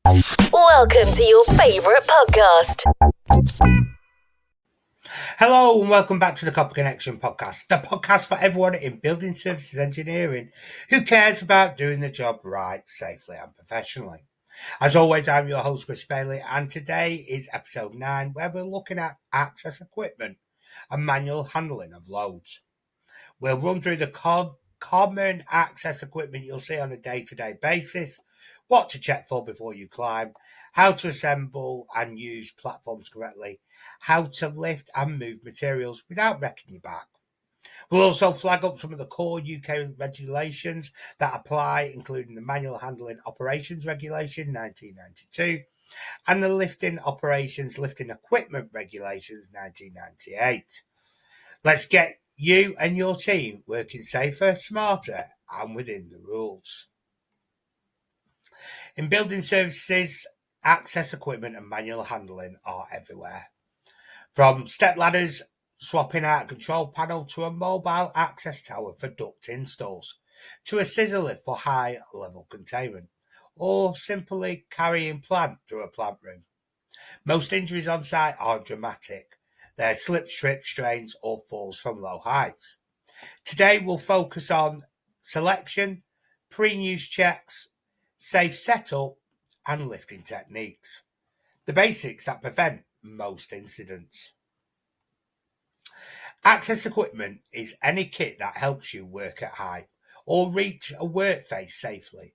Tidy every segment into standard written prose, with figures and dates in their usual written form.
Welcome to your favourite podcast. Hello and welcome back to the Copper Connection podcast, the podcast for everyone in building services engineering who cares about doing the job right, safely and professionally. As always, I'm your host Chris Bailey, and today is episode 9 where we're looking at access equipment and manual handling of loads. We'll run through the common access equipment you'll see on a day-to-day basis, what to check for before you climb, how to assemble and use platforms correctly, how to lift and move materials without wrecking your back. We'll also flag up some of the core UK regulations that apply, including the Manual Handling Operations Regulation 1992 and the Lifting Equipment Regulations 1998. Let's get you and your team working safer, smarter and within the rules. In building services, access equipment and manual handling are everywhere. From step ladders, swapping out a control panel, to a mobile access tower for duct installs, to a scissor lift for high level containment, or simply carrying plant through a plant room. Most injuries on site are dramatic. They're slips, trips, strains or falls from low heights. Today we'll focus on selection, pre-use checks, safe setup and lifting techniques. The basics that prevent most incidents. Access equipment is any kit that helps you work at height or reach a workface safely.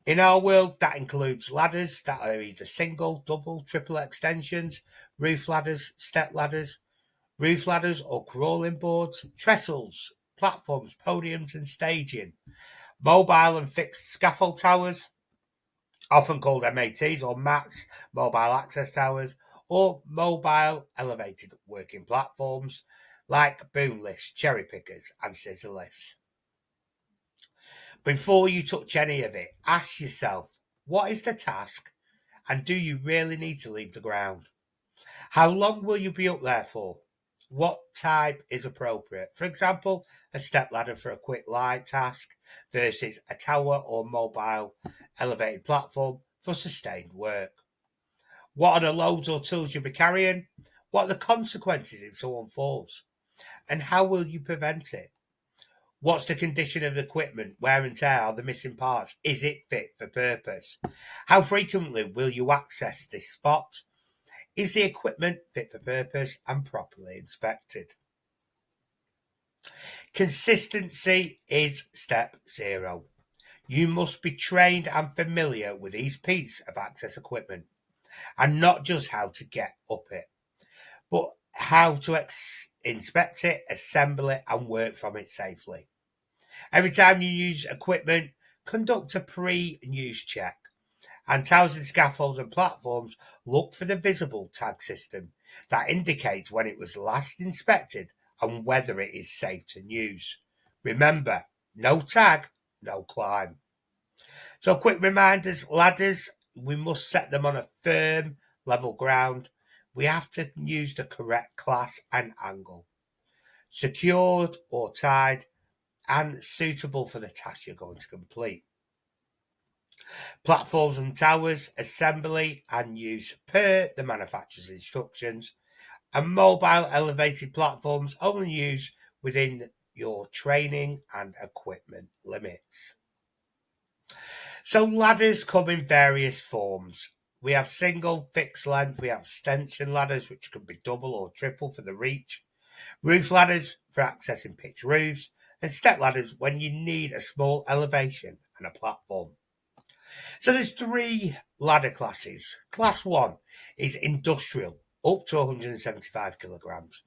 In our world, that includes ladders that are either single, double, triple extensions, roof ladders, step ladders, roof ladders or crawling boards, trestles, platforms, podiums and staging, mobile and fixed scaffold towers, often called MATs or MATs, mobile access towers, or mobile elevated working platforms like boom lifts, cherry pickers and scissor lifts. Before you touch any of it, ask yourself, what is the task and do you really need to leave the ground? How long will you be up there for? What type is appropriate? For example, a step ladder for a quick light task versus a tower or mobile elevated platform for sustained work. What are the loads or tools you'll be carrying? What are the consequences if someone falls? And how will you prevent it? What's the condition of the equipment? Wear and tear? Are the missing parts? Is it fit for purpose? How frequently will you access this spot? Is the equipment fit for purpose and properly inspected? Consistency is step 0. You must be trained and familiar with each piece of access equipment, and not just how to get up it, but how to inspect it, assemble it, and work from it safely. Every time you use equipment, conduct a pre-use check. And towers and scaffolds and platforms, look for the visible tag system that indicates when it was last inspected and whether it is safe to use. Remember, no tag, no climb. So quick reminders, ladders, we must set them on a firm, level ground. We have to use the correct class and angle. Secured or tied and suitable for the task you're going to complete. Platforms and towers, assembly and use per the manufacturer's instructions, and mobile elevated platforms only used within your training and equipment limits. So ladders come in various forms. We have single, fixed length, we have extension ladders which can be double or triple for the reach, roof ladders for accessing pitched roofs, and step ladders when you need a small elevation and a platform. So there's 3 ladder classes. Class 1 is industrial, up to 175 kilograms.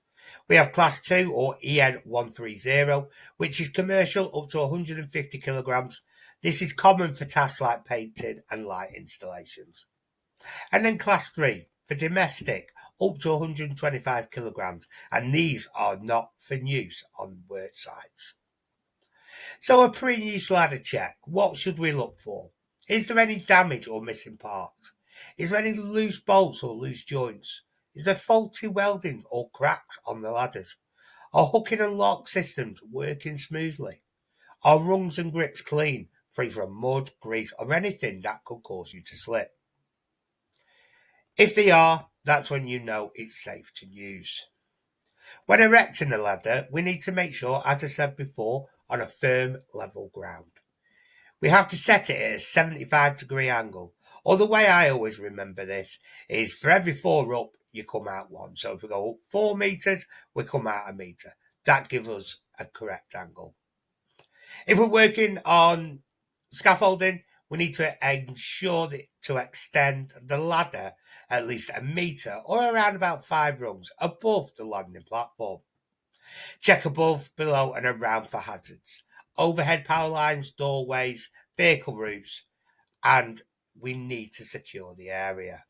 We have Class 2 or EN130, which is commercial, up to 150 kilograms. This is common for tasks like painting and light installations. And then Class 3 for domestic, up to 125 kilograms, and these are not for use on work sites. So a pre-use ladder check, what should we look for? Is there any damage or missing parts? Is there any loose bolts or loose joints? Is there faulty welding or cracks on the ladders? Are hooking and lock systems working smoothly? Are rungs and grips clean? free from mud, grease, or anything that could cause you to slip. If they are, that's when you know it's safe to use. When erecting a ladder, we need to make sure, as I said before, on a firm level ground. We have to set it at a 75-degree angle. Or the way I always remember this is for every 4 up, you come out 1. So if we go up 4 metres, we come out 1 metre. That gives us a correct angle. If we're working on scaffolding, we need to ensure that to extend the ladder at least 1 metre or around about 5 rungs above the landing platform. Check above, below and around for hazards. Overhead power lines, doorways, vehicle roofs, and we need to secure the area.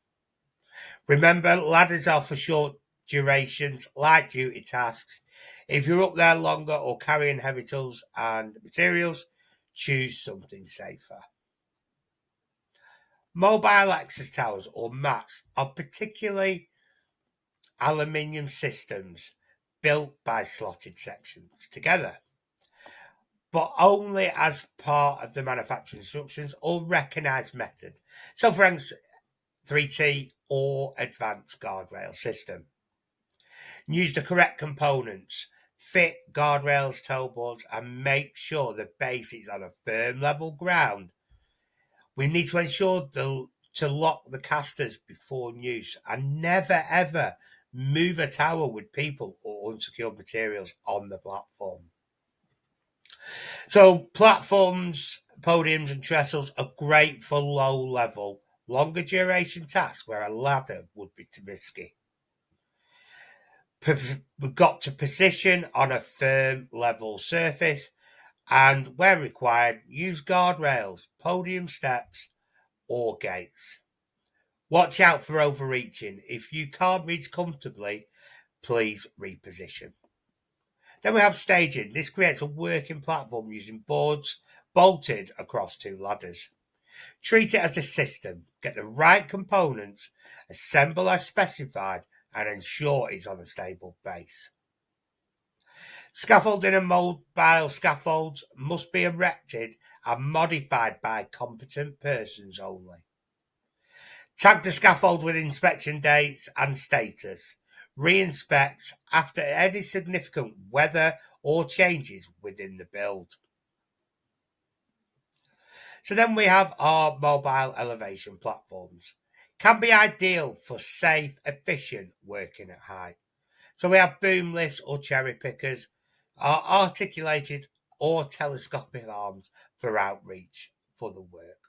Remember, ladders are for short durations, light duty tasks. If you're up there longer or carrying heavy tools and materials, choose something safer. Mobile access towers or mats are particularly aluminium systems built by slotted sections together, but only as part of the manufacturing instructions or recognised method. So for instance, 3T or advanced guardrail system. Use the correct components, fit guardrails, toeboards, and make sure the base is on a firm level ground. We need to ensure to lock the casters before use and never ever move a tower with people or unsecured materials on the platform. So platforms, podiums and trestles are great for low level, longer duration tasks where a ladder would be too risky. We've got to position on a firm level surface and where required use guardrails, podium steps or gates. Watch out for overreaching. If you can't reach comfortably, please reposition. Then we have staging. This creates a working platform using boards bolted across 2 ladders. Treat it as a system. Get the right components, assemble as specified, and ensure it's on a stable base. Scaffolding and mobile scaffolds must be erected and modified by competent persons only. Tag the scaffold with inspection dates and status. Re-inspect after any significant weather or changes within the build. So then we have our mobile elevation platforms. Can be ideal for safe, efficient working at height. So we have boom lifts or cherry pickers, are articulated or telescopic arms for outreach for the work.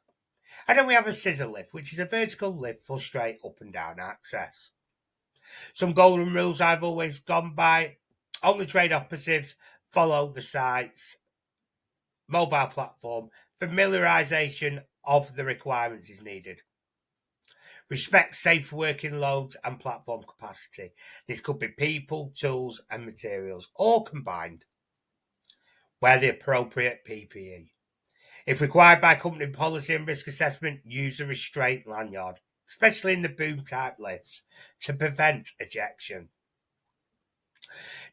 And then we have a scissor lift, which is a vertical lift for straight up and down access. Some golden rules I've always gone by: only trade operatives follow the site's mobile platform. Familiarisation of the requirements is needed. Respect safe working loads and platform capacity. This could be people, tools and materials, all combined. Wear the appropriate PPE. If required by company policy and risk assessment, use a restraint lanyard, especially in the boom type lifts, to prevent ejection.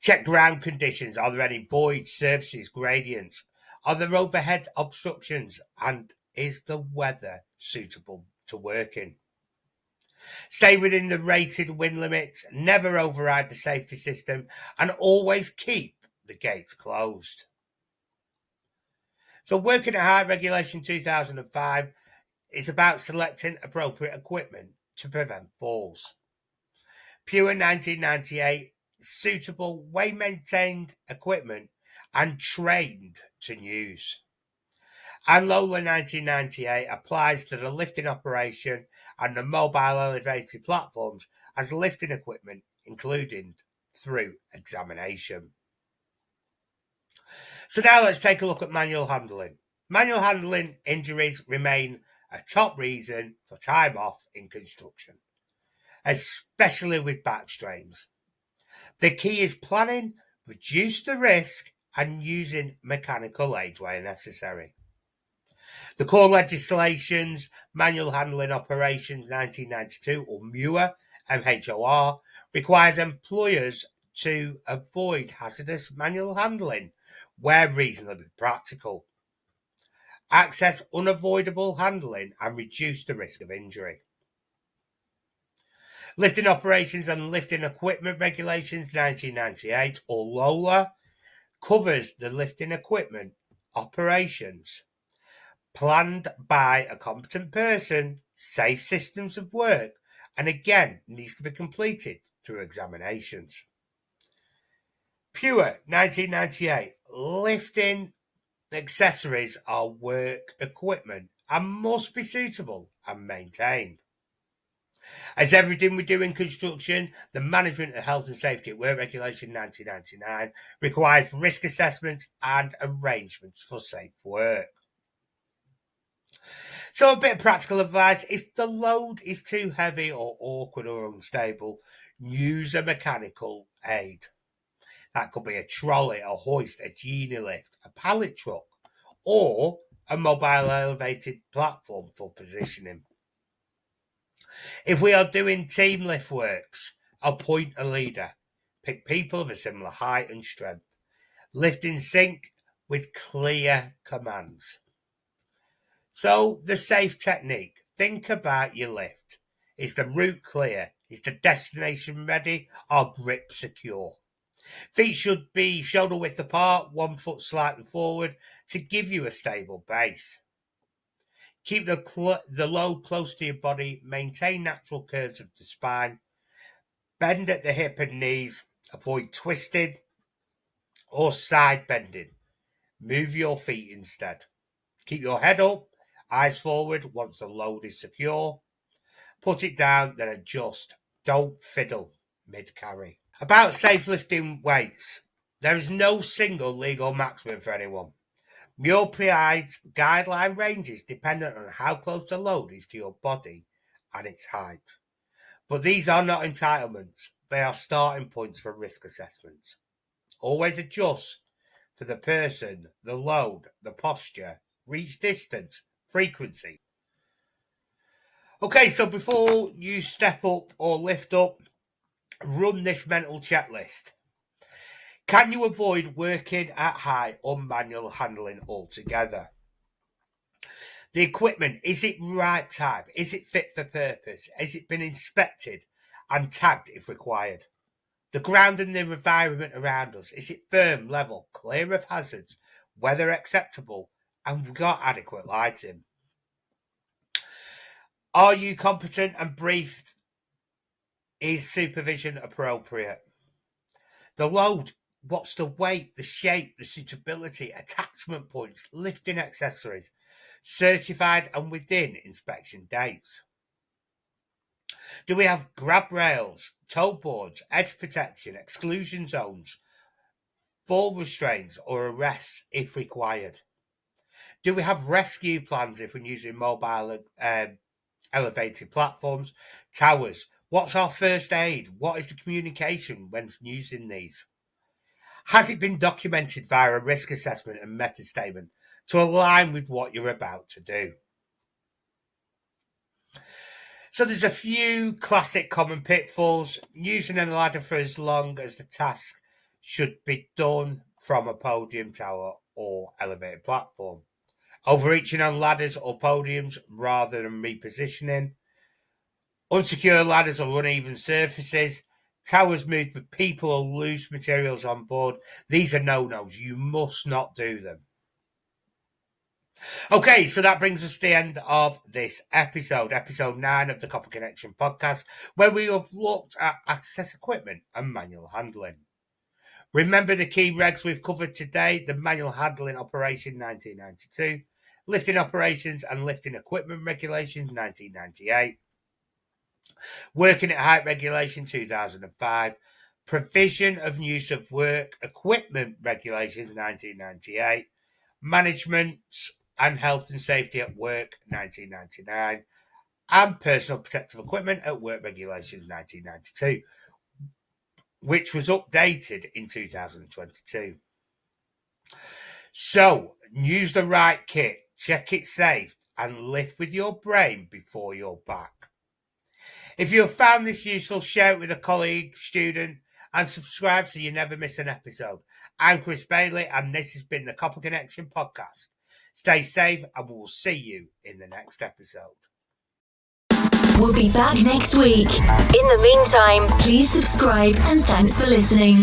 Check ground conditions. Are there any voids, surfaces, gradients? Are there overhead obstructions? And is the weather suitable to work in? Stay within the rated wind limits, never override the safety system, and always keep the gates closed. So working at height regulation 2005 is about selecting appropriate equipment to prevent falls. PUWER 1998, suitable, well-maintained equipment and trained to use. And LOLA 1998 applies to the lifting operation and the mobile elevated platforms as lifting equipment, including through examination. So now let's take a look at manual handling. Manual handling injuries remain a top reason for time off in construction, especially with back strains. The key is planning, reduce the risk, and using mechanical aids where necessary. The core legislations, Manual Handling Operations 1992, or MEWPs, MHOR, requires employers to avoid hazardous manual handling where reasonably practical. access unavoidable handling and reduce the risk of injury. Lifting Operations and Lifting Equipment Regulations 1998, or LOLA, covers the lifting equipment operations planned by a competent person, safe systems of work, and again needs to be completed through examinations. PUWER 1998, lifting accessories are work equipment and must be suitable and maintained. As everything we do in construction, the Management of Health and Safety at Work Regulation 1999 requires risk assessments and arrangements for safe work. So a bit of practical advice: if the load is too heavy or awkward or unstable, use a mechanical aid. That could be a trolley, a hoist, a genie lift, a pallet truck, or a mobile elevated platform for positioning. If we are doing team lift works, appoint a leader. Pick people of a similar height and strength. Lift in sync with clear commands. So the safe technique: think about your lift. Is the route clear? Is the destination ready? Are grips secure? Feet should be shoulder width apart, 1 foot slightly forward to give you a stable base. Keep the load close to your body. Maintain natural curves of the spine. Bend at the hip and knees. Avoid twisting or side bending. Move your feet instead. Keep your head up, eyes forward once the load is secure. Put it down, then adjust. Don't fiddle mid-carry. About safe lifting weights. There is no single legal maximum for anyone. MEWPs guideline ranges dependent on how close the load is to your body and its height. But these are not entitlements. They are starting points for risk assessments. Always adjust for the person, the load, the posture, reach distance, frequency. Okay, so before you step up or lift up, run this mental checklist. Can you avoid working at height or manual handling altogether? The equipment, is it right type? Is it fit for purpose? Has it been inspected and tagged if required? The ground and the environment around us, is it firm, level, clear of hazards, weather acceptable, and we've got adequate lighting? Are you competent and briefed? Is supervision appropriate? The load, what's the weight, the shape, the suitability, attachment points, lifting accessories, certified and within inspection dates? Do we have grab rails, toeboards, edge protection, exclusion zones, fall restraints or arrests if required? Do we have rescue plans if we're using mobile elevated platforms, towers? What's our first aid? What is the communication when using these? Has it been documented via a risk assessment and method statement to align with what you're about to do? So there's a few classic common pitfalls. Using a ladder for as long as the task should be done from a podium, tower or elevated platform. Overreaching on ladders or podiums rather than repositioning. Unsecure ladders or uneven surfaces. Towers moved with people or loose materials on board. These are no-nos. You must not do them. Okay, so that brings us to the end of this episode 9 of the Copper Connection podcast, where we have looked at access equipment and manual handling. Remember the key regs we've covered today: the Manual Handling Operation 1992, Lifting Operations and Lifting Equipment Regulations 1998, Working at Height Regulation 2005, Provision of Use of Work Equipment Regulations 1998, Management and Health and Safety at Work 1999, and Personal Protective Equipment at Work Regulations 1992, which was updated in 2022. So, use the right kit, check it's safe, and lift with your brain before your back. If you have found this useful, share it with a colleague, student, and subscribe so you never miss an episode. I'm Chris Bailey, and this has been the Copper Connection podcast. Stay safe, and we'll see you in the next episode. We'll be back next week. In the meantime, please subscribe and thanks for listening.